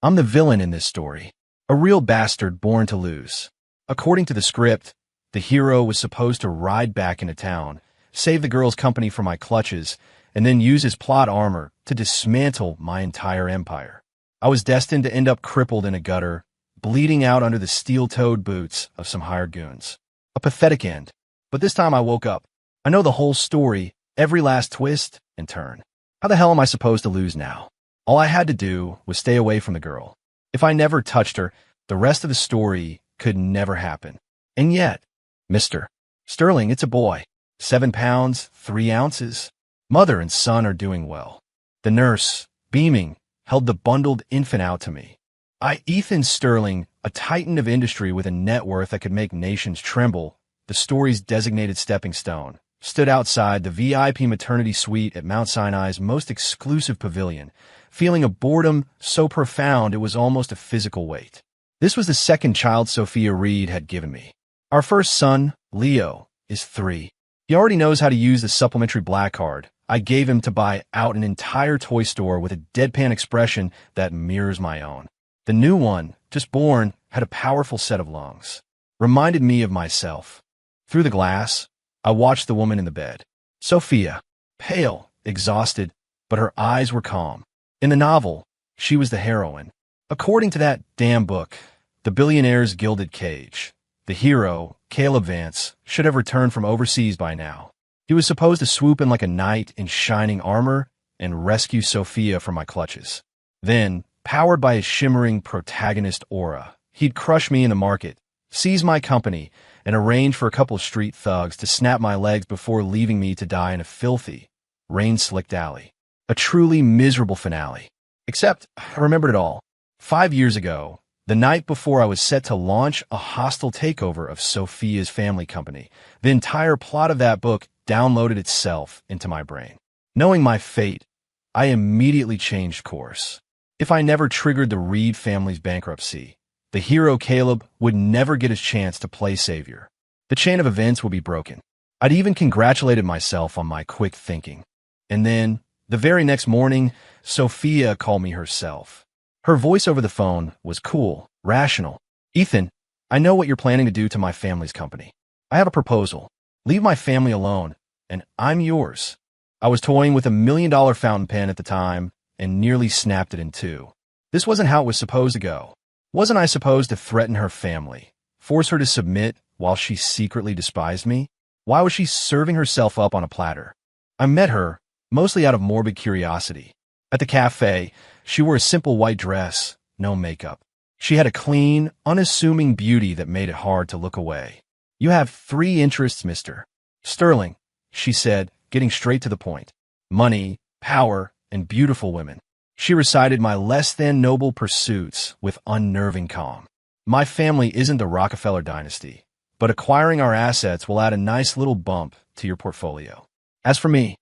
I'm the villain in this story, a real bastard born to lose. According to the script, the hero was supposed to ride back into town, save the girl's company from my clutches, and then use his plot armor to dismantle my entire empire. I was destined to end up crippled in a gutter, bleeding out under the steel-toed boots of some hired goons. A pathetic end, but this time I woke up. I know the whole story, every last twist and turn. How the hell am I supposed to lose now? All I had to do was stay away from the girl. If I never touched her, the rest of the story could never happen. And yet, Mr. Sterling, it's a boy. 7 pounds, 3 ounces. Mother and son are doing well. The nurse, beaming, held the bundled infant out to me. Ethan Sterling, a titan of industry with a net worth that could make nations tremble, the story's designated stepping stone, stood outside the VIP maternity suite at Mount Sinai's most exclusive pavilion, feeling a boredom so profound it was almost a physical weight. This was the second child Sophia Reed had given me. Our first son, Leo, is 3. He already knows how to use the supplementary black card I gave him to buy out an entire toy store with a deadpan expression that mirrors my own. The new one, just born, had a powerful set of lungs. Reminded me of myself. Through the glass, I watched the woman in the bed. Sophia, pale, exhausted, but her eyes were calm. In the novel, she was the heroine. According to that damn book, The Billionaire's Gilded Cage, the hero, Caleb Vance, should have returned from overseas by now. He was supposed to swoop in like a knight in shining armor and rescue Sophia from my clutches. Then, powered by his shimmering protagonist aura, he'd crush me in the market, seize my company, and arrange for a couple of street thugs to snap my legs before leaving me to die in a filthy, rain-slicked alley. A truly miserable finale. Except, I remembered it all. 5 years ago, the night before I was set to launch a hostile takeover of Sophia's family company, the entire plot of that book downloaded itself into my brain. Knowing my fate, I immediately changed course. If I never triggered the Reed family's bankruptcy, the hero Caleb would never get his chance to play savior. The chain of events would be broken. I'd even congratulated myself on my quick thinking. And then, the very next morning, Sophia called me herself. Her voice over the phone was cool, rational. Ethan, I know what you're planning to do to my family's company. I have a proposal. Leave my family alone, and I'm yours. I was toying with $1 million fountain pen at the time and nearly snapped it in two. This wasn't how it was supposed to go. Wasn't I supposed to threaten her family, force her to submit while she secretly despised me? Why was she serving herself up on a platter? I met her, mostly out of morbid curiosity. At the cafe, she wore a simple white dress, no makeup. She had a clean, unassuming beauty that made it hard to look away. You have 3 interests, Mr. Sterling, she said, getting straight to the point. Money, power, and beautiful women. She recited my less-than-noble pursuits with unnerving calm. My family isn't the Rockefeller dynasty, but acquiring our assets will add a nice little bump to your portfolio. As for me,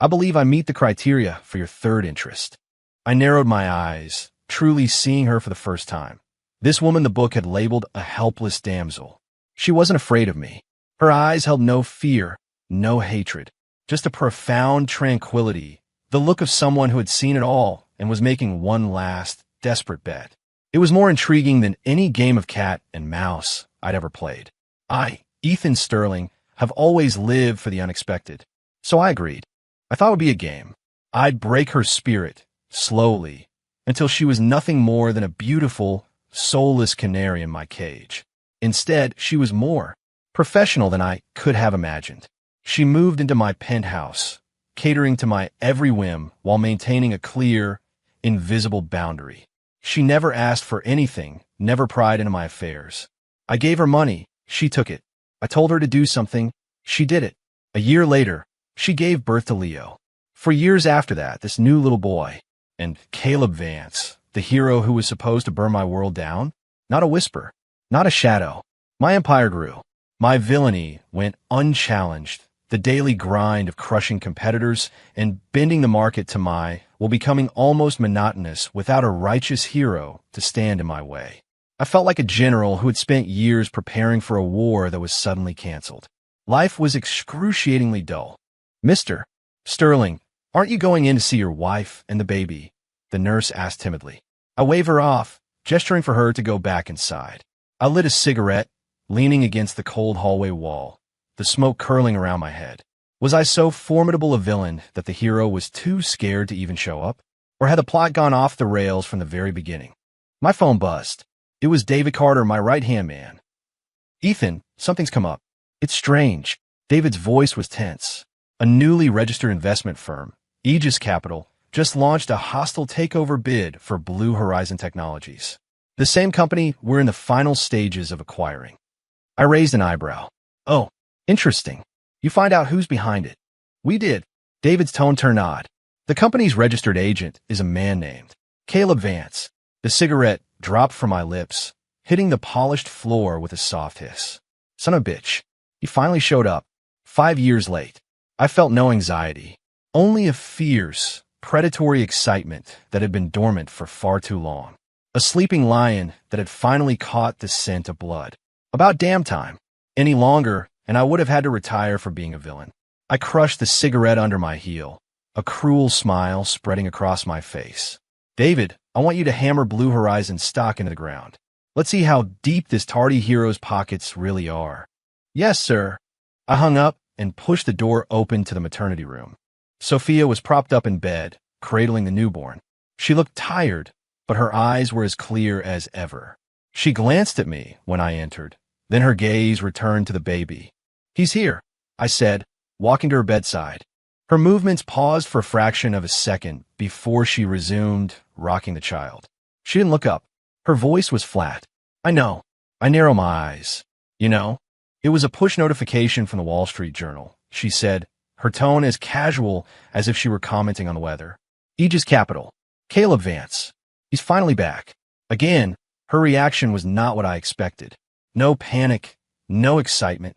I believe I meet the criteria for your 3rd interest. I narrowed my eyes, truly seeing her for the first time. This woman the book had labeled a helpless damsel. She wasn't afraid of me. Her eyes held no fear, no hatred, just a profound tranquility, the look of someone who had seen it all and was making one last, desperate bet. It was more intriguing than any game of cat and mouse I'd ever played. I, Ethan Sterling, have always lived for the unexpected. So I agreed. I thought it would be a game. I'd break her spirit, slowly, until she was nothing more than a beautiful, soulless canary in my cage. Instead, she was more professional than I could have imagined. She moved into my penthouse, catering to my every whim while maintaining a clear, invisible boundary. She never asked for anything, never pried into my affairs. I gave her money, she took it. I told her to do something, she did it. A year later, she gave birth to Leo. For years after that, this new little boy, and Caleb Vance, the hero who was supposed to burn my world down, not a whisper, not a shadow. My empire grew. My villainy went unchallenged. The daily grind of crushing competitors and bending the market to my will becoming almost monotonous without a righteous hero to stand in my way. I felt like a general who had spent years preparing for a war that was suddenly canceled. Life was excruciatingly dull. Mr. Sterling, aren't you going in to see your wife and the baby? The nurse asked timidly. I wave her off, gesturing for her to go back inside. I lit a cigarette, leaning against the cold hallway wall, the smoke curling around my head. Was I so formidable a villain that the hero was too scared to even show up? Or had the plot gone off the rails from the very beginning? My phone buzzed. It was David Carter, my right-hand man. Ethan, something's come up. It's strange. David's voice was tense. A newly registered investment firm, Aegis Capital, just launched a hostile takeover bid for Blue Horizon Technologies. The same company we're in the final stages of acquiring. I raised an eyebrow. Oh, interesting. You find out who's behind it. We did. David's tone turned odd. The company's registered agent is a man named Caleb Vance. The cigarette dropped from my lips, hitting the polished floor with a soft hiss. Son of a bitch. He finally showed up. 5 years late. I felt no anxiety, only a fierce, predatory excitement that had been dormant for far too long. A sleeping lion that had finally caught the scent of blood. About damn time. Any longer, and I would have had to retire for being a villain. I crushed the cigarette under my heel, a cruel smile spreading across my face. David, I want you to hammer Blue Horizon stock into the ground. Let's see how deep this tardy hero's pockets really are. Yes, sir. I hung up and pushed the door open to the maternity room. Sophia was propped up in bed, cradling the newborn. She looked tired, but her eyes were as clear as ever. She glanced at me when I entered. Then her gaze returned to the baby. He's here, I said, walking to her bedside. Her movements paused for a fraction of a second before she resumed, rocking the child. She didn't look up. Her voice was flat. I know. I narrow my eyes. You know? It was a push notification from the Wall Street Journal, she said, her tone as casual as if she were commenting on the weather. Aegis Capital. Caleb Vance. He's finally back. Again, her reaction was not what I expected. No panic, no excitement,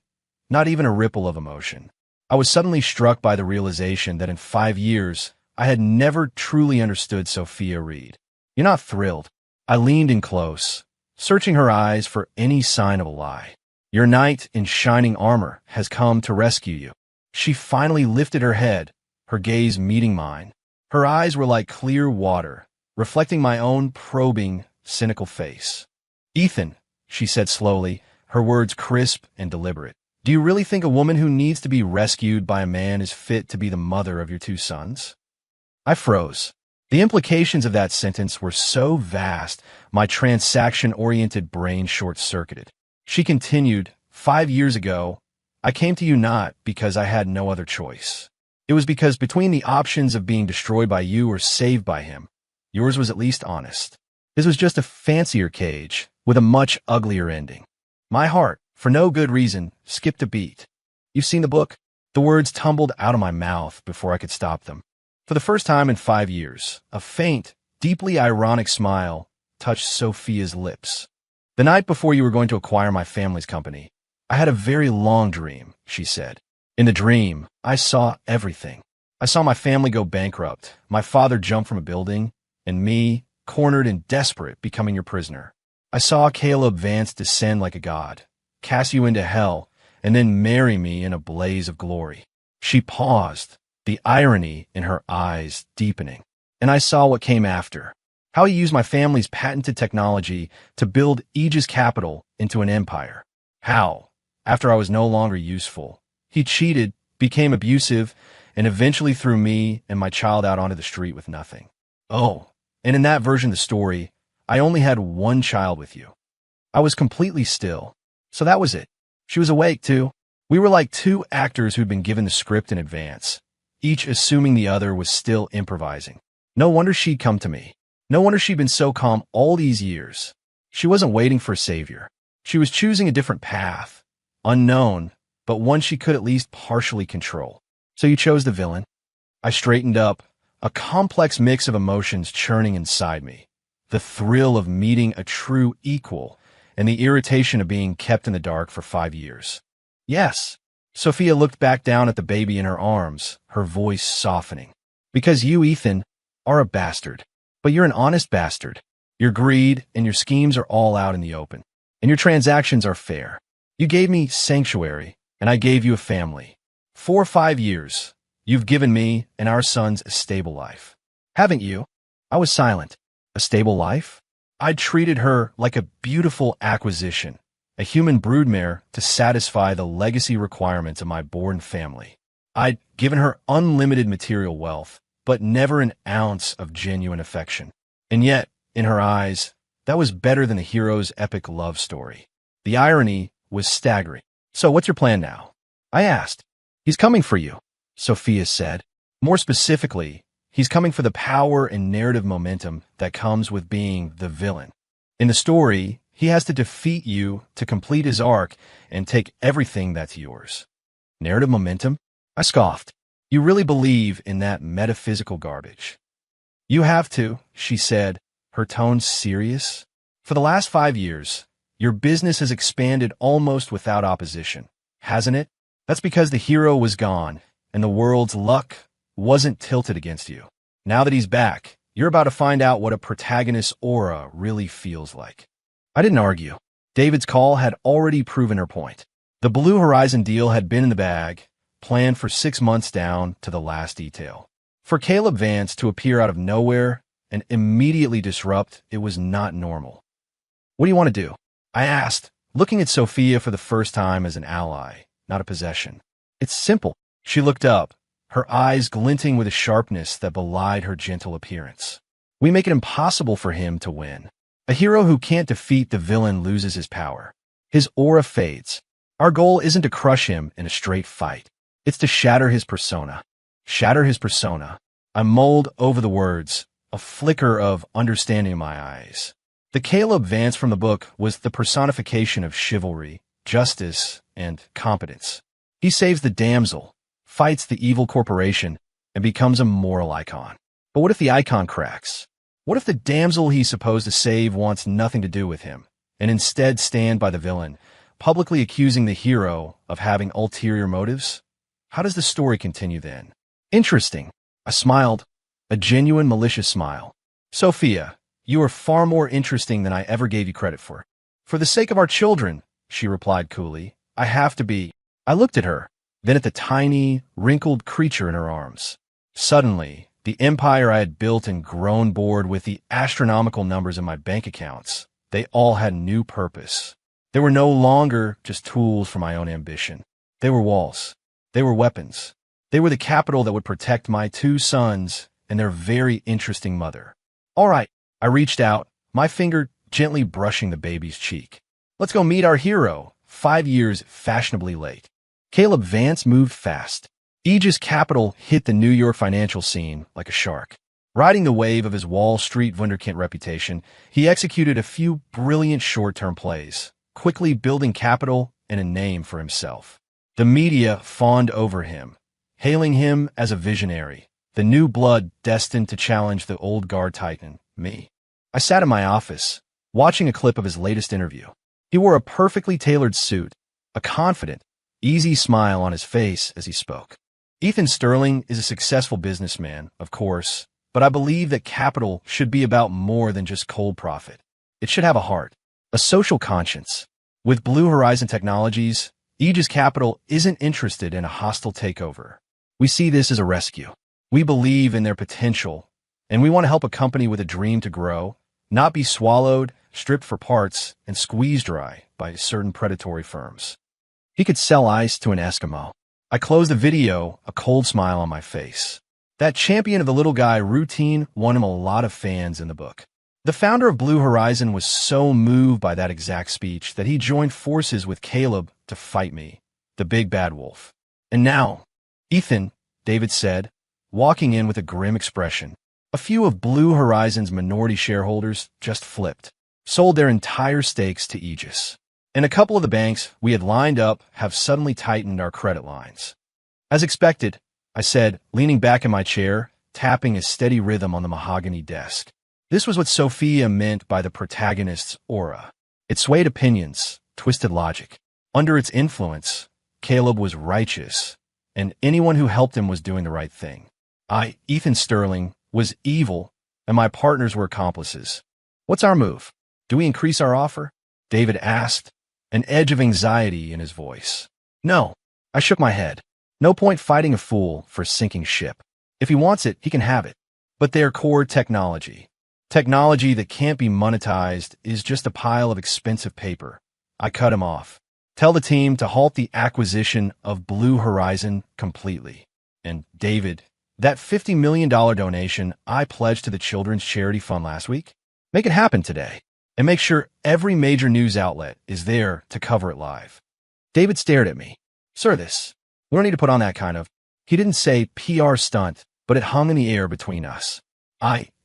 not even a ripple of emotion. I was suddenly struck by the realization that in 5 years, I had never truly understood Sophia Reed. You're not thrilled. I leaned in close, searching her eyes for any sign of a lie. Your knight in shining armor has come to rescue you. She finally lifted her head, her gaze meeting mine. Her eyes were like clear water, reflecting my own probing, cynical face. Ethan, she said slowly, her words crisp and deliberate. Do you really think a woman who needs to be rescued by a man is fit to be the mother of your 2 sons? I froze. The implications of that sentence were so vast, my transaction-oriented brain short-circuited. She continued, 5 years ago, I came to you not because I had no other choice. It was because between the options of being destroyed by you or saved by him, yours was at least honest. His was just a fancier cage with a much uglier ending. My heart, for no good reason, skipped a beat. You've seen the book? The words tumbled out of my mouth before I could stop them. For the first time in 5 years, a faint, deeply ironic smile touched Sophia's lips. The night before you were going to acquire my family's company, I had a very long dream, she said. In the dream, I saw everything. I saw my family go bankrupt, my father jump from a building, and me, cornered and desperate, becoming your prisoner. I saw Caleb Vance descend like a god, cast you into hell, and then marry me in a blaze of glory. She paused, the irony in her eyes deepening. And I saw what came after. How he used my family's patented technology to build Aegis Capital into an empire. How, after I was no longer useful, he cheated, became abusive, and eventually threw me and my child out onto the street with nothing. Oh, and in that version of the story, I only had 1 child with you. I was completely still. So that was it. She was awake, too. We were like 2 actors who'd been given the script in advance, each assuming the other was still improvising. No wonder she'd come to me. No wonder she'd been so calm all these years. She wasn't waiting for a savior. She was choosing a different path, unknown, but one she could at least partially control. So you chose the villain. I straightened up, a complex mix of emotions churning inside me. The thrill of meeting a true equal, and the irritation of being kept in the dark for 5 years. Yes. Sophia looked back down at the baby in her arms, her voice softening. Because you, Ethan, are a bastard. But you're an honest bastard. Your greed and your schemes are all out in the open. And your transactions are fair. You gave me sanctuary, and I gave you a family. 4 or 5 years, you've given me and our sons a stable life. Haven't you? I was silent. A stable life? I'd treated her like a beautiful acquisition, a human broodmare to satisfy the legacy requirements of my born family. I'd given her unlimited material wealth, but never an ounce of genuine affection. And yet, in her eyes, that was better than the hero's epic love story. The irony was staggering. So what's your plan now? I asked. He's coming for you, Sophia said. More specifically, he's coming for the power and narrative momentum that comes with being the villain. In the story, he has to defeat you to complete his arc and take everything that's yours. Narrative momentum? I scoffed. You really believe in that metaphysical garbage? You have to, she said, her tone serious. For the last 5 years, your business has expanded almost without opposition, hasn't it? That's because the hero was gone, and the world's luck wasn't tilted against you. Now that he's back, you're about to find out what a protagonist's aura really feels like. I didn't argue. David's call had already proven her point. The Blue Horizon deal had been in the bag, planned for 6 months down to the last detail. For Caleb Vance to appear out of nowhere and immediately disrupt, it was not normal. What do you want to do? I asked, looking at Sophia for the first time as an ally, not a possession. It's simple. She looked up, her eyes glinting with a sharpness that belied her gentle appearance. We make it impossible for him to win. A hero who can't defeat the villain loses his power. His aura fades. Our goal isn't to crush him in a straight fight. It's to shatter his persona. Shatter his persona. I mulled over the words, a flicker of understanding in my eyes. The Caleb Vance from the book was the personification of chivalry, justice, and competence. He saves the damsel, fights the evil corporation, and becomes a moral icon. But what if the icon cracks? What if the damsel he's supposed to save wants nothing to do with him, and instead stand by the villain, publicly accusing the hero of having ulterior motives? How does the story continue then? Interesting. I smiled, a genuine malicious smile. Sophia, you are far more interesting than I ever gave you credit for. For the sake of our children, she replied coolly, I have to be. I looked at her, then at the tiny, wrinkled creature in her arms. Suddenly, the empire I had built and grown bored with the astronomical numbers in my bank accounts, they all had new purpose. They were no longer just tools for my own ambition. They were walls. They were weapons. They were the capital that would protect my 2 sons and their very interesting mother. All right, I reached out, my finger gently brushing the baby's cheek. Let's go meet our hero, 5 years fashionably late. Caleb Vance moved fast. Aegis Capital hit the New York financial scene like a shark. Riding the wave of his Wall Street wunderkind reputation, he executed a few brilliant short-term plays, quickly building capital and a name for himself. The media fawned over him, hailing him as a visionary, the new blood destined to challenge the old guard titan, me. I sat in my office, watching a clip of his latest interview. He wore a perfectly tailored suit, a confident, easy smile on his face as he spoke. Ethan Sterling is a successful businessman, of course, but I believe that capital should be about more than just cold profit. It should have a heart, a social conscience. With Blue Horizon Technologies, Aegis Capital isn't interested in a hostile takeover. We see this as a rescue. We believe in their potential, and we want to help a company with a dream to grow, not be swallowed, stripped for parts, and squeezed dry by certain predatory firms. He could sell ice to an Eskimo. I closed the video, a cold smile on my face. That champion of the little guy routine won him a lot of fans in the book. The founder of Blue Horizon was so moved by that exact speech that he joined forces with Caleb to fight me, the big bad wolf. And now, Ethan, David said, walking in with a grim expression. A few of Blue Horizon's minority shareholders just flipped, sold their entire stakes to Aegis. And a couple of the banks we had lined up have suddenly tightened our credit lines. As expected, I said, leaning back in my chair, tapping a steady rhythm on the mahogany desk. This was what Sophia meant by the protagonist's aura. It swayed opinions, twisted logic. Under its influence, Caleb was righteous, and anyone who helped him was doing the right thing. I, Ethan Sterling, was evil, and my partners were accomplices. What's our move? Do we increase our offer? David asked, an edge of anxiety in his voice. No. I shook my head. No point fighting a fool for a sinking ship. If he wants it, he can have it. But their core technology. Technology that can't be monetized is just a pile of expensive paper. I cut him off. Tell the team to halt the acquisition of Blue Horizon completely. And David, that $50 million donation I pledged to the Children's Charity Fund last week, make it happen today. And make sure every major news outlet is there to cover it live. David stared at me. Sir, we don't need to put on that kind of... He didn't say PR stunt, but it hung in the air between us.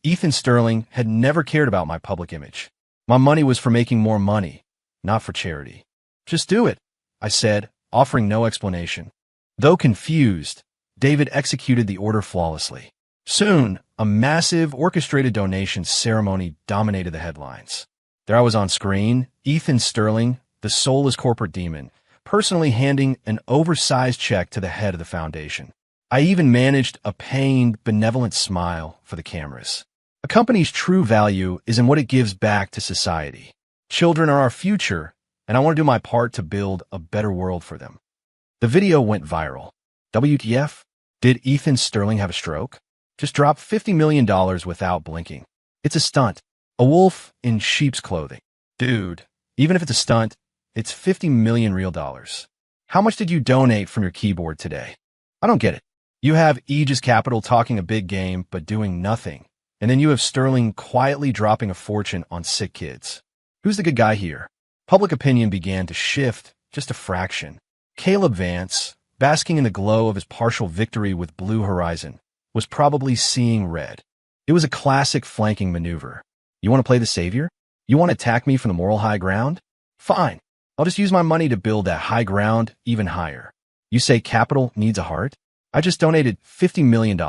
Ethan Sterling, had never cared about my public image. My money was for making more money, not for charity. Just do it, I said, offering no explanation. Though confused, David executed the order flawlessly. Soon, a massive orchestrated donation ceremony dominated the headlines. There I was on screen, Ethan Sterling, the soulless corporate demon, personally handing an oversized check to the head of the foundation. I even managed a pained, benevolent smile for the cameras. A company's true value is in what it gives back to society. Children are our future, and I want to do my part to build a better world for them. The video went viral. WTF? Did Ethan Sterling have a stroke? Just drop $50 million without blinking. It's a stunt. A wolf in sheep's clothing. Dude, even if it's a stunt, it's $50 million real dollars. How much did you donate from your keyboard today? I don't get it. You have Aegis Capital talking a big game but doing nothing, and then you have Sterling quietly dropping a fortune on sick kids. Who's the good guy here? Public opinion began to shift just a fraction. Caleb Vance, basking in the glow of his partial victory with Blue Horizon, was probably seeing red. It was a classic flanking maneuver. You want to play the savior? You want to attack me from the moral high ground? Fine. I'll just use my money to build that high ground even higher. You say capital needs a heart? I just donated $50 million.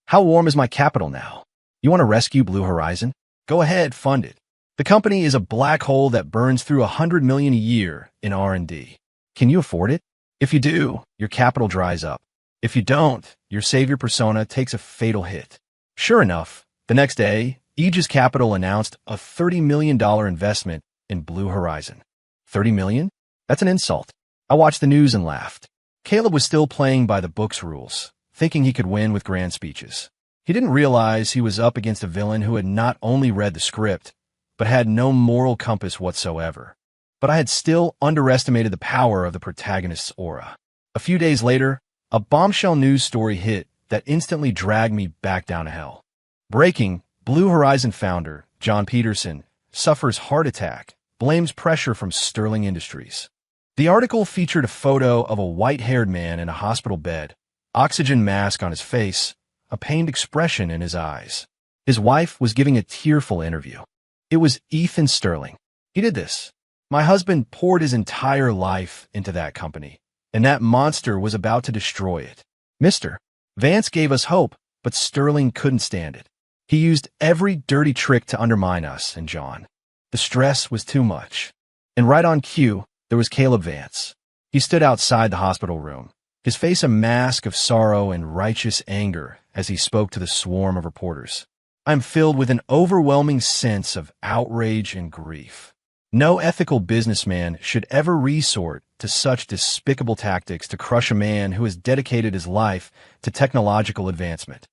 How warm is my capital now? You want to rescue Blue Horizon? Go ahead, fund it. The company is a black hole that burns through $100 million a year in R&D. Can you afford it? If you do, your capital dries up. If you don't, your savior persona takes a fatal hit. Sure enough, the next day, Aegis Capital announced a $30 million investment in Blue Horizon. $30 million? That's an insult. I watched the news and laughed. Caleb was still playing by the book's rules, thinking he could win with grand speeches. He didn't realize he was up against a villain who had not only read the script, but had no moral compass whatsoever. But I had still underestimated the power of the protagonist's aura. A few days later, a bombshell news story hit that instantly dragged me back down to hell. Breaking, Blue Horizon founder, John Peterson, suffers heart attack, blames pressure from Sterling Industries. The article featured a photo of a white-haired man in a hospital bed, oxygen mask on his face, a pained expression in his eyes. His wife was giving a tearful interview. It was Ethan Sterling. He did this. My husband poured his entire life into that company, and that monster was about to destroy it. Mr. Vance gave us hope, but Sterling couldn't stand it. He used every dirty trick to undermine us and John. The stress was too much. And right on cue, there was Caleb Vance. He stood outside the hospital room, his face a mask of sorrow and righteous anger as he spoke to the swarm of reporters. I'm filled with an overwhelming sense of outrage and grief. No ethical businessman should ever resort to such despicable tactics to crush a man who has dedicated his life to technological advancement.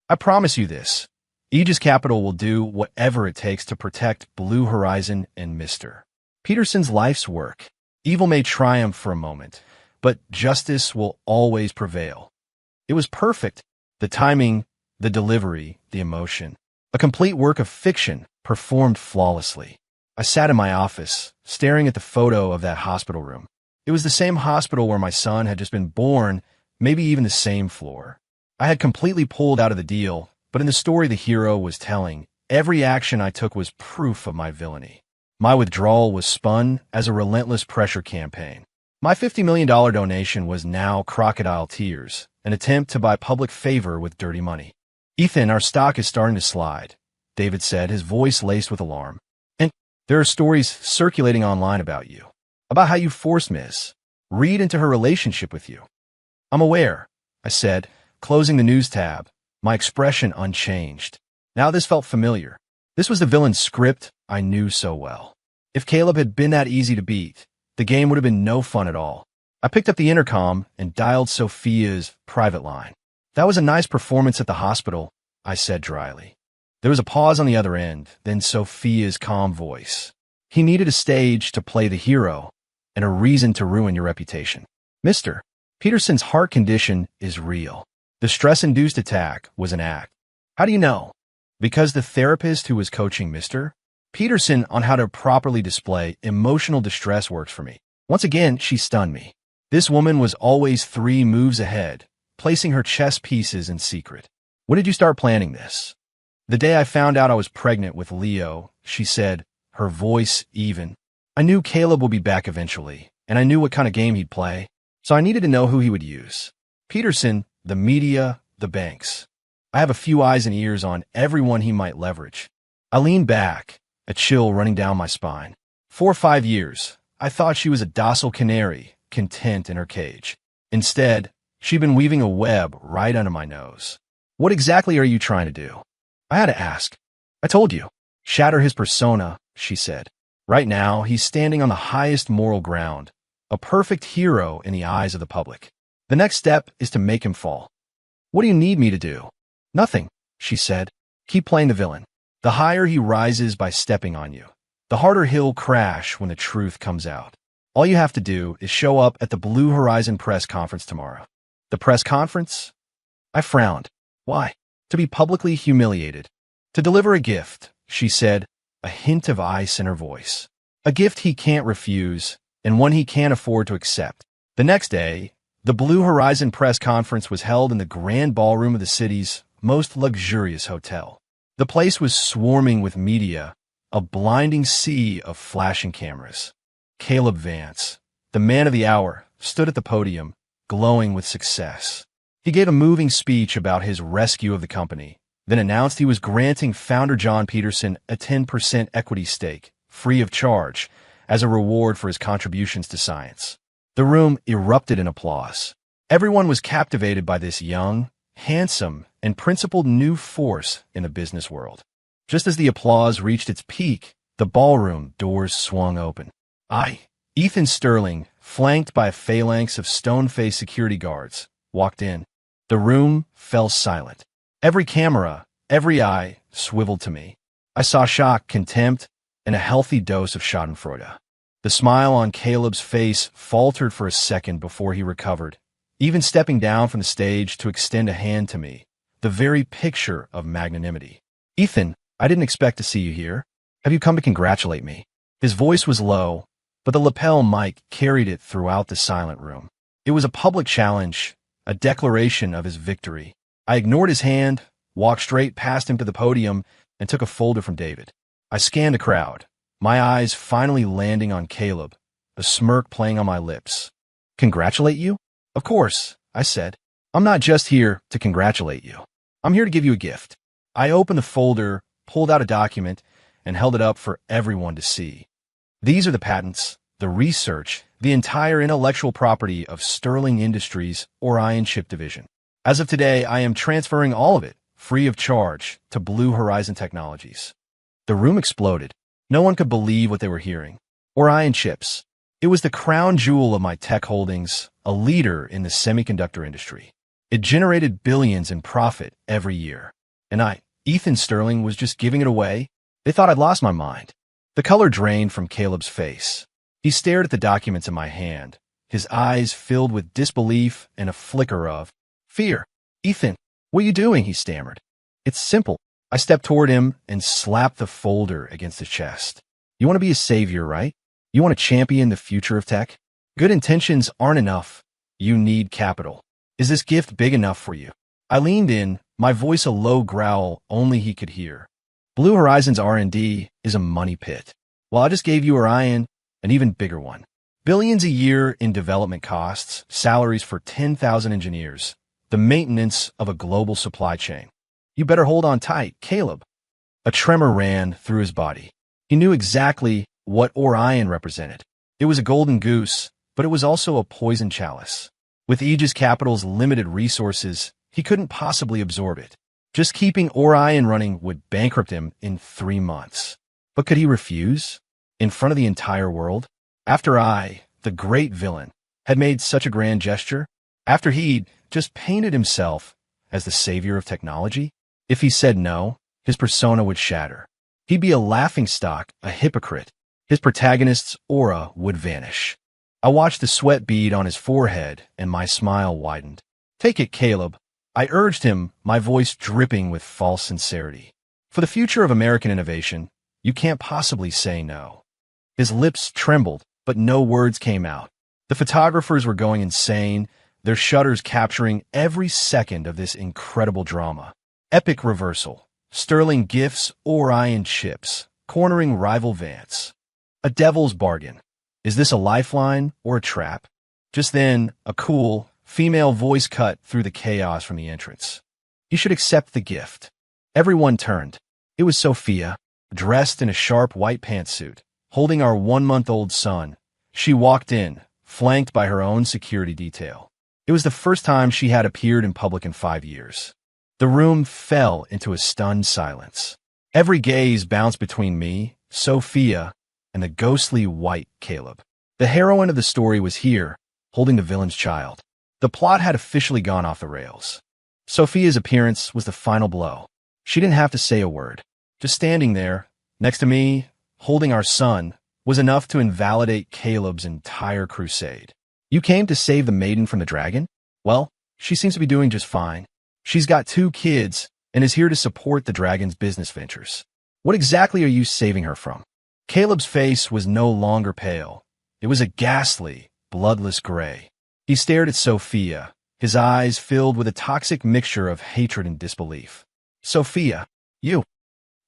I promise you this. Aegis Capital will do whatever it takes to protect Blue Horizon and Mr. Peterson's life's work. Evil may triumph for a moment, but justice will always prevail. It was perfect. The timing, the delivery, the emotion. A complete work of fiction performed flawlessly. I sat in my office, staring at the photo of that hospital room. It was the same hospital where my son had just been born, maybe even the same floor. I had completely pulled out of the deal, but in the story the hero was telling, every action I took was proof of my villainy. My withdrawal was spun as a relentless pressure campaign. My $50 million donation was now crocodile tears, an attempt to buy public favor with dirty money. Ethan, our stock is starting to slide, David said, his voice laced with alarm. And there are stories circulating online about you, about how you forced Ms. Reed into her relationship with you. I'm aware, I said, closing the news tab, my expression unchanged. Now this felt familiar. This was the villain's script I knew so well. If Caleb had been that easy to beat, the game would have been no fun at all. I picked up the intercom and dialed Sophia's private line. That was a nice performance at the hospital, I said dryly. There was a pause on the other end, then Sophia's calm voice. He needed a stage to play the hero and a reason to ruin your reputation. Mr. Peterson's heart condition is real. The stress-induced attack was an act. How do you know? Because the therapist who was coaching Mr. Peterson on how to properly display emotional distress works for me. Once again, she stunned me. This woman was always 3 moves ahead, placing her chess pieces in secret. When did you start planning this? The day I found out I was pregnant with Leo, she said, her voice even. I knew Caleb would be back eventually, and I knew what kind of game he'd play, so I needed to know who he would use. Peterson, the media, the banks. I have a few eyes and ears on everyone he might leverage. I leaned back, a chill running down my spine. 4 or 5 years, I thought she was a docile canary, content in her cage. Instead, she'd been weaving a web right under my nose. What exactly are you trying to do? I had to ask. I told you. Shatter his persona, she said. Right now, he's standing on the highest moral ground, a perfect hero in the eyes of the public. The next step is to make him fall. What do you need me to do? Nothing, she said. Keep playing the villain. The higher he rises by stepping on you, the harder he'll crash when the truth comes out. All you have to do is show up at the Blue Horizon press conference tomorrow. The press conference? I frowned. Why? To be publicly humiliated. To deliver a gift, she said, a hint of ice in her voice. A gift he can't refuse, and one he can't afford to accept. The next day, the Blue Horizon press conference was held in the grand ballroom of the city's most luxurious hotel. The place was swarming with media, a blinding sea of flashing cameras. Caleb Vance, the man of the hour, stood at the podium, glowing with success. He gave a moving speech about his rescue of the company, then announced he was granting founder John Peterson a 10% equity stake, free of charge, as a reward for his contributions to science. The room erupted in applause. Everyone was captivated by this young, handsome, and principled new force in the business world. Just as the applause reached its peak, the ballroom doors swung open. Ethan Sterling, flanked by a phalanx of stone-faced security guards, walked in. The room fell silent. Every camera, every eye, swiveled to me. I saw shock, contempt, and a healthy dose of schadenfreude. The smile on Caleb's face faltered for a second before he recovered, even stepping down from the stage to extend a hand to me, the very picture of magnanimity. Ethan, I didn't expect to see you here. Have you come to congratulate me? His voice was low, but the lapel mic carried it throughout the silent room. It was a public challenge, a declaration of his victory. I ignored his hand, walked straight past him to the podium, and took a folder from David. I scanned the crowd, my eyes finally landing on Caleb, a smirk playing on my lips. Congratulate you? Of course, I said. I'm not just here to congratulate you. I'm here to give you a gift. I opened the folder, pulled out a document, and held it up for everyone to see. These are the patents, the research, the entire intellectual property of Sterling Industries' Orion Chip Division. As of today, I am transferring all of it, free of charge, to Blue Horizon Technologies. The room exploded. No one could believe what they were hearing. Orion Chips. It was the crown jewel of my tech holdings, a leader in the semiconductor industry. It generated billions in profit every year. And Ethan Sterling, was just giving it away? They thought I'd lost my mind. The color drained from Caleb's face. He stared at the documents in my hand, his eyes filled with disbelief and a flicker of fear. Ethan, what are you doing? He stammered. It's simple. I stepped toward him and slapped the folder against his chest. You want to be a savior, right? You want to champion the future of tech? Good intentions aren't enough. You need capital. Is this gift big enough for you? I leaned in, my voice a low growl only he could hear. Blue Horizon's R&D is a money pit. Well, I just gave you Orion, an even bigger one. Billions a year in development costs, salaries for 10,000 engineers, the maintenance of a global supply chain. You better hold on tight, Caleb. A tremor ran through his body. He knew exactly what Orion represented. It was a golden goose, but it was also a poison chalice. With Aegis Capital's limited resources, he couldn't possibly absorb it. Just keeping Orion running would bankrupt him in 3 months. But could he refuse? In front of the entire world? After I, the great villain, had made such a grand gesture? After he'd just painted himself as the savior of technology? If he said no, his persona would shatter. He'd be a laughingstock, a hypocrite. His protagonist's aura would vanish. I watched the sweat bead on his forehead, and my smile widened. "Take it, Caleb," I urged him, my voice dripping with false sincerity. "For the future of American innovation, you can't possibly say no." His lips trembled, but no words came out. The photographers were going insane, their shutters capturing every second of this incredible drama. Epic reversal. Sterling gifts Orion chips, cornering rival Vance. A devil's bargain. Is this a lifeline or a trap? Just then, a cool, female voice cut through the chaos from the entrance. "You should accept the gift." Everyone turned. It was Sophia, dressed in a sharp white pantsuit, holding our 1-month-old son. She walked in, flanked by her own security detail. It was the first time she had appeared in public in 5 years. The room fell into a stunned silence. Every gaze bounced between me, Sophia, and the ghostly white Caleb. The heroine of the story was here, holding the villain's child. The plot had officially gone off the rails. Sophia's appearance was the final blow. She didn't have to say a word. Just standing there, next to me, holding our son, was enough to invalidate Caleb's entire crusade. "You came to save the maiden from the dragon? Well, she seems to be doing just fine. She's got 2 kids and is here to support the dragon's business ventures. What exactly are you saving her from?" Caleb's face was no longer pale. It was a ghastly, bloodless gray. He stared at Sophia, his eyes filled with a toxic mixture of hatred and disbelief. "Sophia, you..."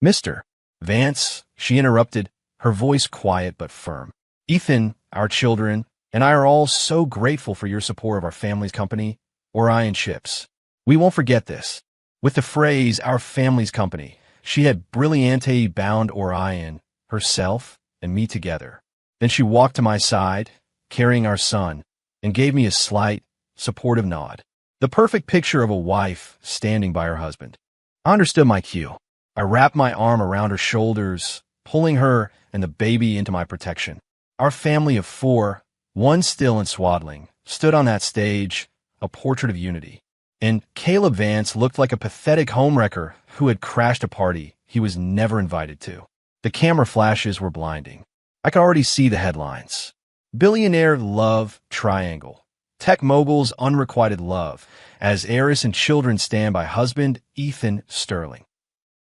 "Mr. Vance," she interrupted, her voice quiet but firm. "Ethan, our children, and I are all so grateful for your support of our family's company, Orion Chips. We won't forget this." With the phrase, "our family's company," she had brilliantly bound Orion, herself, and me together. Then she walked to my side, carrying our son, and gave me a slight, supportive nod. The perfect picture of a wife standing by her husband. I understood my cue. I wrapped my arm around her shoulders, pulling her and the baby into my protection. Our family of 4, one still and swaddling, stood on that stage, a portrait of unity. And Caleb Vance looked like a pathetic homewrecker who had crashed a party he was never invited to. The camera flashes were blinding. I could already see the headlines. "Billionaire love triangle. Tech mogul's unrequited love, as heiress and children stand by husband Ethan Sterling."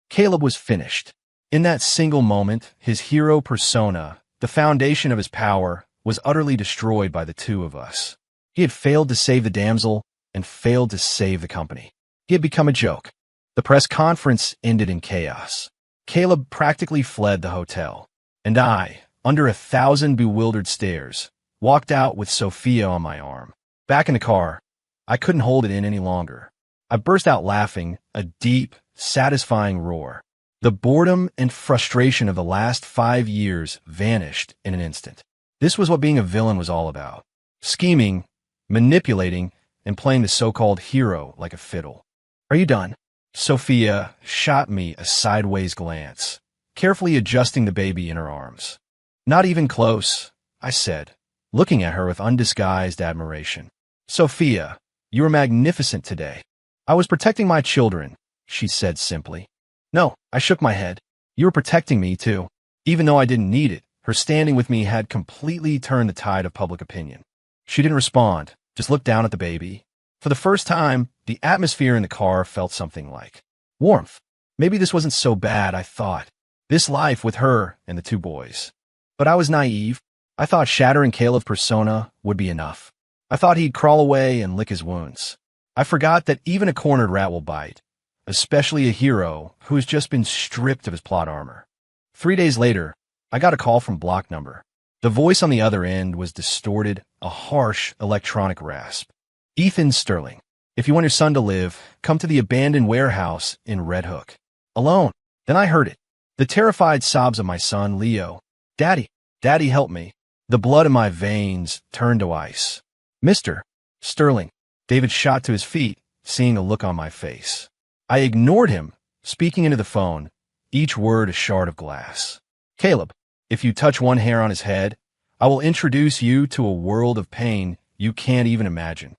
Caleb was finished. In that single moment, his hero persona, the foundation of his power, was utterly destroyed by the 2 of us. He had failed to save the damsel and failed to save the company. He had become a joke. The press conference ended in chaos. Caleb practically fled the hotel, and I, under 1,000 bewildered stares, walked out with Sophia on my arm. Back in the car, I couldn't hold it in any longer. I burst out laughing, a deep, satisfying roar. The boredom and frustration of the last 5 years vanished in an instant. This was what being a villain was all about. Scheming, manipulating, and playing the so-called hero like a fiddle. "Are you done?" Sophia shot me a sideways glance, carefully adjusting the baby in her arms. "Not even close," I said, looking at her with undisguised admiration. "Sophia, you were magnificent today." "I was protecting my children," she said simply. "No," I shook my head. "You were protecting me, too." Even though I didn't need it, her standing with me had completely turned the tide of public opinion. She didn't respond, just looked down at the baby. For the first time, the atmosphere in the car felt something like warmth. Maybe this wasn't so bad, I thought. This life with her and the 2 boys. But I was naive. I thought shattering Caleb's persona would be enough. I thought he'd crawl away and lick his wounds. I forgot that even a cornered rat will bite, especially a hero who has just been stripped of his plot armor. 3 days later, I got a call from block number. The voice on the other end was distorted, a harsh electronic rasp. "Ethan Sterling, if you want your son to live, come to the abandoned warehouse in Red Hook." Alone. Then I heard it. The terrified sobs of my son, Leo. "Daddy, Daddy, help me." The blood in my veins turned to ice. "Mr. Sterling." David shot to his feet, seeing the look on my face. I ignored him, speaking into the phone, each word a shard of glass. "Caleb, if you touch one hair on his head, I will introduce you to a world of pain you can't even imagine."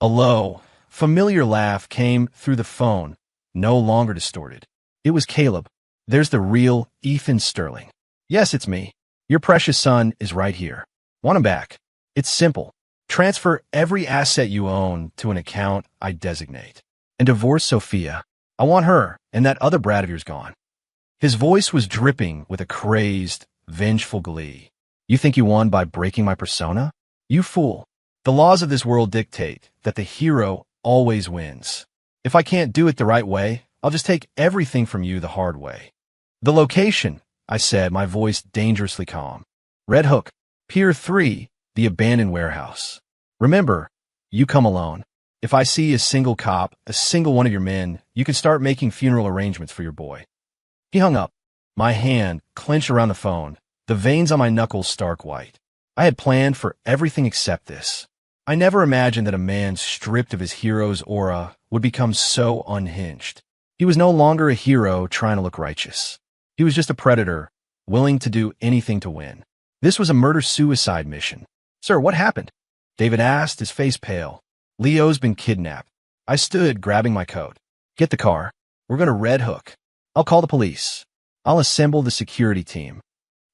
A low, familiar laugh came through the phone, no longer distorted. It was Caleb. There's the real Ethan Sterling. Yes, it's me. Your precious son is right here. Want him back? It's simple. Transfer every asset you own to an account I designate. And divorce Sophia. I want her and that other brat of yours gone. His voice was dripping with a crazed, vengeful glee. You think you won by breaking my persona? You fool. The laws of this world dictate that the hero always wins. If I can't do it the right way, I'll just take everything from you the hard way. The location, I said, my voice dangerously calm. Red Hook, Pier 3, the abandoned warehouse. Remember, you come alone. If I see a single cop, a single one of your men, you can start making funeral arrangements for your boy. He hung up. My hand clenched around the phone, the veins on my knuckles stark white. I had planned for everything except this. I never imagined that a man stripped of his hero's aura would become so unhinged. He was no longer a hero trying to look righteous. He was just a predator, willing to do anything to win. This was a murder-suicide mission. Sir, what happened? David asked, his face pale. Leo's been kidnapped. I stood, grabbing my coat. Get the car. We're going to Red Hook. I'll call the police. I'll assemble the security team.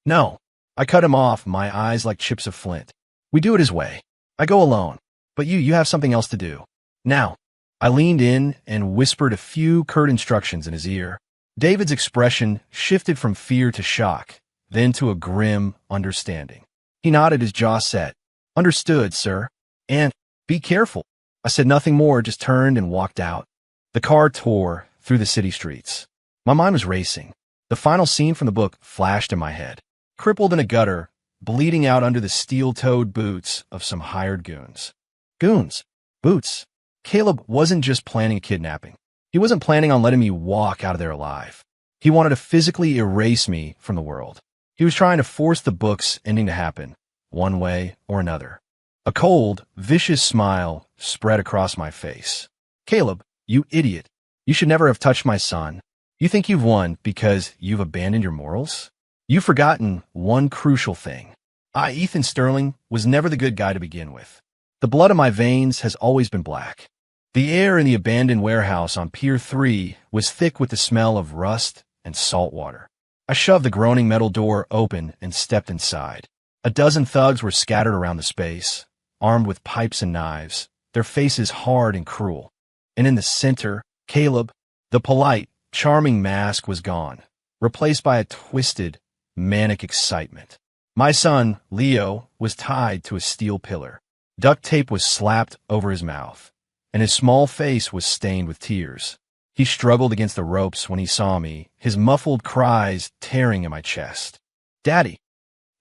No. I cut him off, my eyes like chips of flint. We do it his way. I go alone. But you have something else to do. Now. I leaned in and whispered a few curt instructions in his ear. David's expression shifted from fear to shock, then to a grim understanding. He nodded, his jaw set. Understood, sir. And, be careful. I said nothing more, just turned and walked out. The car tore through the city streets. My mind was racing. The final scene from the book flashed in my head. Crippled in a gutter, bleeding out under the steel-toed boots of some hired goons. Goons. Boots. Caleb wasn't just planning a kidnapping. He wasn't planning on letting me walk out of there alive. He wanted to physically erase me from the world. He was trying to force the book's ending to happen, one way or another. A cold, vicious smile spread across my face. Caleb, you idiot. You should never have touched my son. You think you've won because you've abandoned your morals? You've forgotten one crucial thing. I, Ethan Sterling, was never the good guy to begin with. The blood in my veins has always been black. The air in the abandoned warehouse on Pier 3 was thick with the smell of rust and salt water. I shoved the groaning metal door open and stepped inside. A dozen thugs were scattered around the space, armed with pipes and knives, their faces hard and cruel. And in the center, Caleb, the polite, charming mask was gone, replaced by a twisted, manic excitement. My son, Leo, was tied to a steel pillar. Duct tape was slapped over his mouth, and his small face was stained with tears. He struggled against the ropes when he saw me, his muffled cries tearing at my chest. Daddy!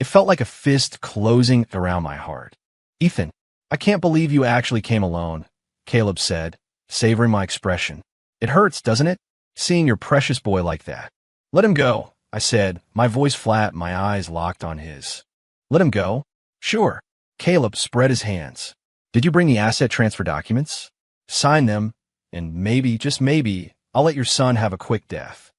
It felt like a fist closing around my heart. Ethan, I can't believe you actually came alone, Caleb said, savoring my expression. It hurts, doesn't it? Seeing your precious boy like that. Let him go, I said, my voice flat, my eyes locked on his. Let him go? Sure. Caleb spread his hands. Did you bring the asset transfer documents? Sign them, and maybe, just maybe, I'll let your son have a quick death.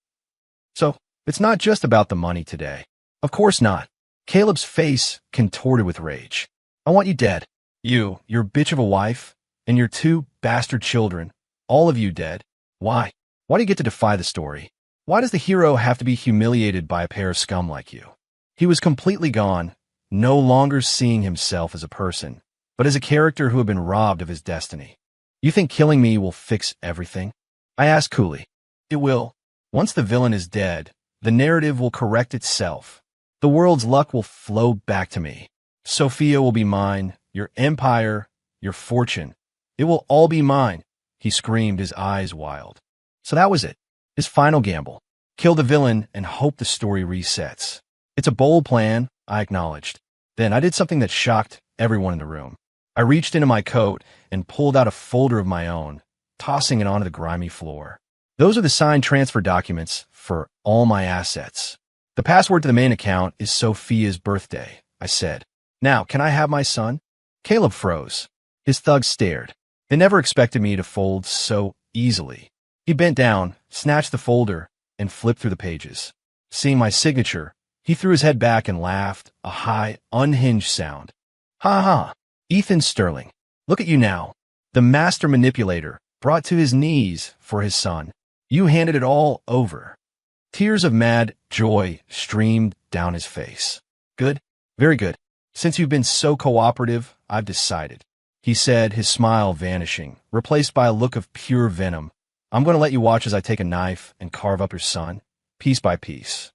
So, it's not just about the money today. Of course not. Caleb's face contorted with rage. I want you dead. You, your bitch of a wife, and your 2 bastard children, all of you dead. Why? Why do you get to defy the story? Why does the hero have to be humiliated by a pair of scum like you? He was completely gone, no longer seeing himself as a person, but as a character who had been robbed of his destiny. You think killing me will fix everything? I asked coolly. It will. Once the villain is dead, the narrative will correct itself. The world's luck will flow back to me. Sophia will be mine, your empire, your fortune. It will all be mine, he screamed, his eyes wild. So that was it. His final gamble. Kill the villain and hope the story resets. It's a bold plan, I acknowledged. Then I did something that shocked everyone in the room. I reached into my coat and pulled out a folder of my own, tossing it onto the grimy floor. Those are the signed transfer documents for all my assets. The password to the main account is Sophia's birthday, I said. Now, can I have my son? Caleb froze. His thugs stared. They never expected me to fold so easily. He bent down, snatched the folder, and flipped through the pages. Seeing my signature, he threw his head back and laughed, a high, unhinged sound. Ha ha! Ethan Sterling. Look at you now. The master manipulator, brought to his knees for his son. You handed it all over. Tears of mad joy streamed down his face. Good, very good. Since you've been so cooperative, I've decided, he said, his smile vanishing, replaced by a look of pure venom. I'm going to let you watch as I take a knife and carve up your son, piece by piece.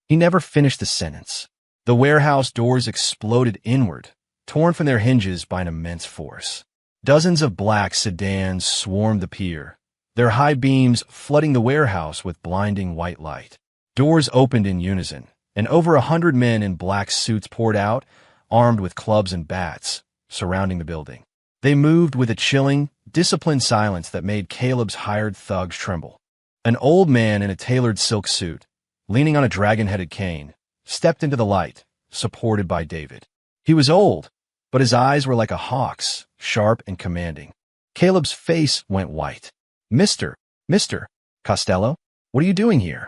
He never finished the sentence. The warehouse doors exploded inward, torn from their hinges by an immense force. Dozens of black sedans swarmed the pier, their high beams flooding the warehouse with blinding white light. Doors opened in unison, and over 100 men in black suits poured out, armed with clubs and bats, surrounding the building. They moved with a chilling, disciplined silence that made Caleb's hired thugs tremble. An old man in a tailored silk suit, leaning on a dragon-headed cane, stepped into the light, supported by David. He was old, but his eyes were like a hawk's, sharp and commanding. Caleb's face went white. Mr. Costello, what are you doing here?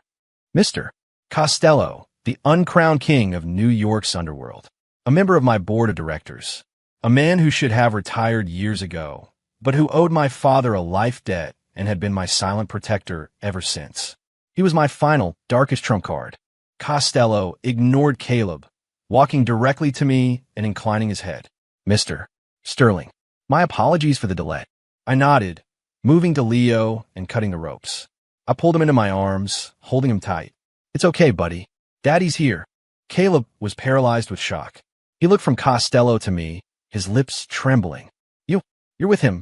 Mr. Costello, the uncrowned king of New York's underworld, a member of my board of directors, a man who should have retired years ago, but who owed my father a life debt and had been my silent protector ever since. He was my final, darkest trump card. Costello ignored Caleb, walking directly to me and inclining his head. Mr. Sterling, my apologies for the delay. I nodded, moving to Leo and cutting the ropes. I pulled him into my arms, holding him tight. It's okay, buddy. Daddy's here. Caleb was paralyzed with shock. He looked from Costello to me, his lips trembling. You're with him.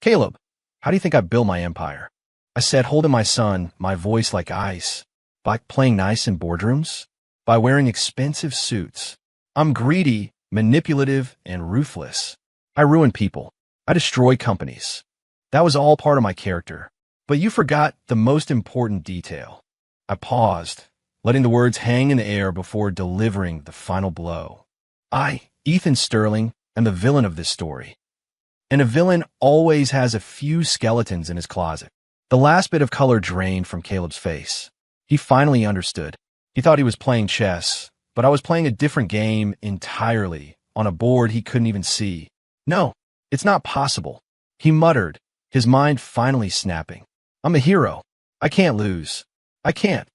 Caleb, how do you think I built my empire? I said, holding my son, my voice like ice. By playing nice in boardrooms? By wearing expensive suits? I'm greedy, manipulative, and ruthless. I ruin people. I destroy companies. That was all part of my character. But you forgot the most important detail. I paused, letting the words hang in the air before delivering the final blow. I, Ethan Sterling, am the villain of this story. And a villain always has a few skeletons in his closet. The last bit of color drained from Caleb's face. He finally understood. He thought he was playing chess, but I was playing a different game entirely, on a board he couldn't even see. No, it's not possible, he muttered, his mind finally snapping. I'm a hero. I can't lose. I can't.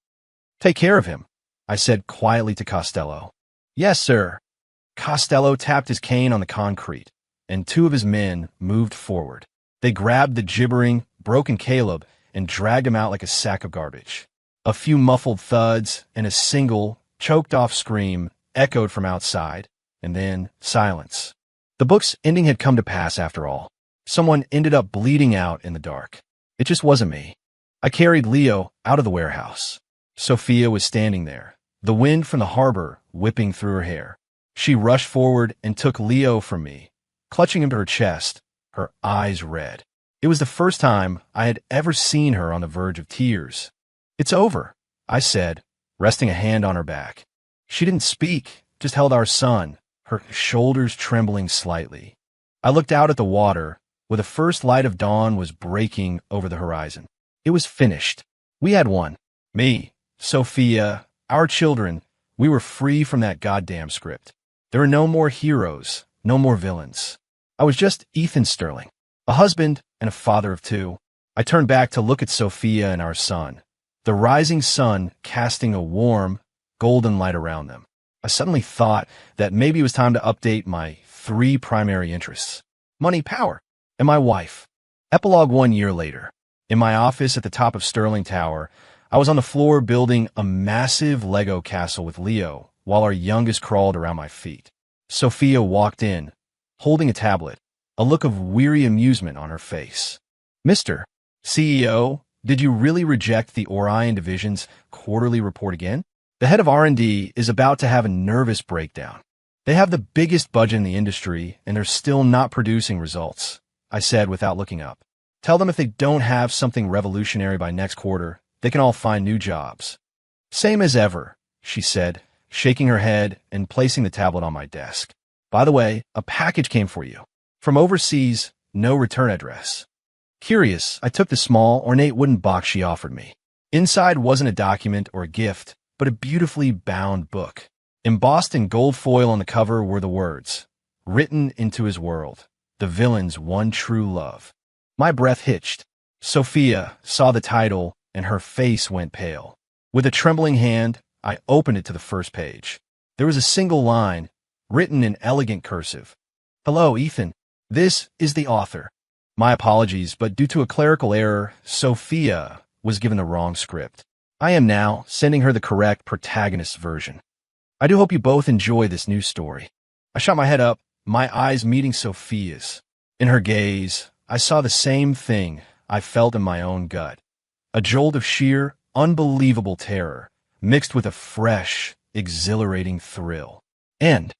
Take care of him, I said quietly to Costello. Yes, sir. Costello tapped his cane on the concrete, and two of his men moved forward. They grabbed the gibbering, broken Caleb and dragged him out like a sack of garbage. A few muffled thuds and a single, choked-off scream echoed from outside, and then silence. The book's ending had come to pass after all. Someone ended up bleeding out in the dark. It just wasn't me. I carried Leo out of the warehouse. Sophia was standing there, the wind from the harbor whipping through her hair. She rushed forward and took Leo from me, clutching him to her chest, her eyes red. It was the first time I had ever seen her on the verge of tears. It's over, I said, resting a hand on her back. She didn't speak, just held our son, her shoulders trembling slightly. I looked out at the water, where the first light of dawn was breaking over the horizon. It was finished. We had won. Me, Sophia, our children, we were free from that goddamn script. There were no more heroes, no more villains. I was just Ethan Sterling, a husband and a father of two. I turned back to look at Sophia and our son, the rising sun casting a warm, golden light around them. I suddenly thought that maybe it was time to update my 3 primary interests: money, power, and my wife. Epilogue 1 year later. In my office at the top of Sterling Tower, I was on the floor building a massive Lego castle with Leo while our youngest crawled around my feet. Sophia walked in, holding a tablet, a look of weary amusement on her face. Mr. CEO, did you really reject the Orion Division's quarterly report again? The head of R&D is about to have a nervous breakdown. They have the biggest budget in the industry, and they're still not producing results, I said without looking up. Tell them if they don't have something revolutionary by next quarter, they can all find new jobs. Same as ever, she said, shaking her head and placing the tablet on my desk. By the way, a package came for you. From overseas, no return address. Curious, I took the small, ornate wooden box she offered me. Inside wasn't a document or a gift, but a beautifully bound book. Embossed in gold foil on the cover were the words, "Written into his world, the villain's one true love." My breath hitched. Sophia saw the title, and her face went pale. With a trembling hand, I opened it to the first page. There was a single line, written in elegant cursive. "Hello, Ethan. This is the author. My apologies, but due to a clerical error, Sophia was given the wrong script. I am now sending her the correct protagonist version. I do hope you both enjoy this new story." I shot my head up, my eyes meeting Sophia's. In her gaze, I saw the same thing I felt in my own gut. A jolt of sheer, unbelievable terror, mixed with a fresh, exhilarating thrill. End.